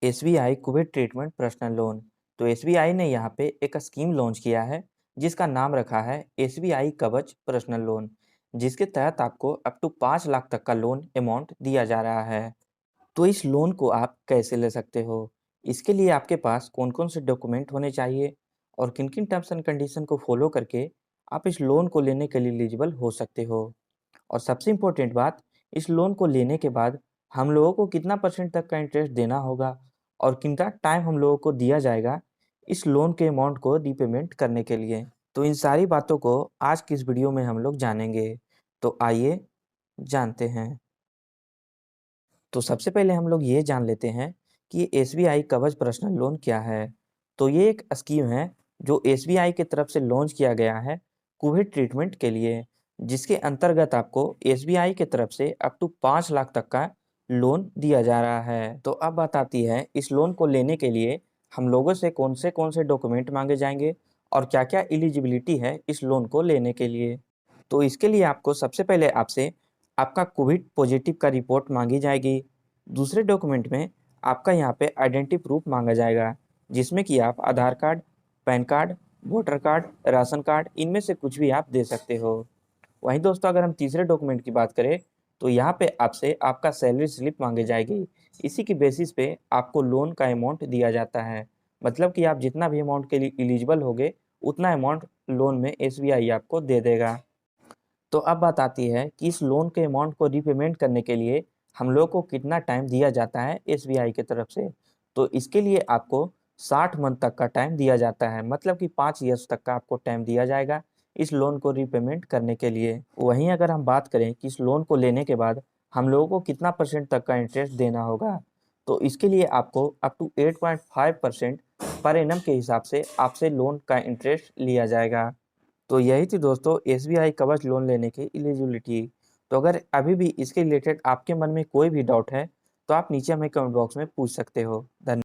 SBI Kuwait treatment personal loan. तो SBI ने यहाँ पे एक स्कीम लॉन्च किया है जिसका नाम रखा है एसबीआई कवच पर्सनल लोन, जिसके तहत आपको अप टू 5 लाख तक का लोन अमाउंट दिया जा रहा है। तो इस लोन को आप कैसे ले सकते हो, इसके लिए आपके पास कौन कौन से डॉक्यूमेंट होने चाहिए और किन किन टर्म्स एंड कंडीशन को फॉलो करके आप इस लोन को लेने के लिए एलिजिबल हो सकते हो। और सबसे इम्पोर्टेंट बात, इस लोन को लेने के बाद हम लोगों को कितना परसेंट तक का इंटरेस्ट देना होगा और कितना टाइम हम लोगों को दिया जाएगा इस लोन के अमाउंट को रीपेमेंट करने के लिए। तो इन सारी बातों को आज की इस वीडियो में हम लोग जानेंगे। तो आइए जानते हैं। तो सबसे पहले हम लोग ये जान लेते हैं कि एसबीआई कवच पर्सनल लोन क्या है। तो ये एक स्कीम है जो एसबीआई की तरफ से लॉन्च किया गया है कोविड ट्रीटमेंट के लिए, जिसके अंतर्गत आपको एसबीआई की तरफ से अप टू 5 लाख तक का लोन दिया जा रहा है। तो अब बात आती है इस लोन को लेने के लिए हम लोगों से कौन से डॉक्यूमेंट मांगे जाएंगे और क्या क्या एलिजिबिलिटी है इस लोन को लेने के लिए। तो इसके लिए आपको सबसे पहले आपसे आपका कोविड पॉजिटिव का रिपोर्ट मांगी जाएगी। दूसरे डॉक्यूमेंट में आपका यहाँ पे आइडेंटिटी प्रूफ मांगा जाएगा, जिसमें कि आप Aadhaar card, PAN card, voter card, ration card, इनमें से कुछ भी आप दे सकते हो। वहीं दोस्तों, अगर हम तीसरे डॉक्यूमेंट की बात करें तो यहाँ पे आपसे आपका सैलरी स्लिप मांगी जाएगी। इसी की बेसिस पे आपको लोन का अमाउंट दिया जाता है। मतलब कि आप जितना भी अमाउंट के लिए एलिजिबल होगे उतना अमाउंट लोन में एसबीआई आपको दे देगा। तो अब बात आती है कि इस लोन के अमाउंट को रीपेमेंट करने के लिए हम लोग को कितना टाइम दिया जाता है एसबीआई की तरफ से। तो इसके लिए आपको 60 मंथ तक का टाइम दिया जाता है, मतलब कि 5 ईयर्स तक का आपको टाइम दिया जाएगा इस लोन को रीपेमेंट करने के लिए। वहीं अगर हम बात करें कि इस लोन को लेने के बाद हम लोगों को कितना परसेंट तक का इंटरेस्ट देना होगा, तो इसके लिए आपको अप टू 8.5% पर एनम के हिसाब से आपसे लोन का इंटरेस्ट लिया जाएगा। तो यही थी दोस्तों एसबीआई कवच लोन लेने की एलिजिबिलिटी। तो अगर अभी भी इसके रिलेटेड आपके मन में कोई भी डाउट है तो आप नीचे हमें कमेंट बॉक्स में पूछ सकते हो। धन्यवाद।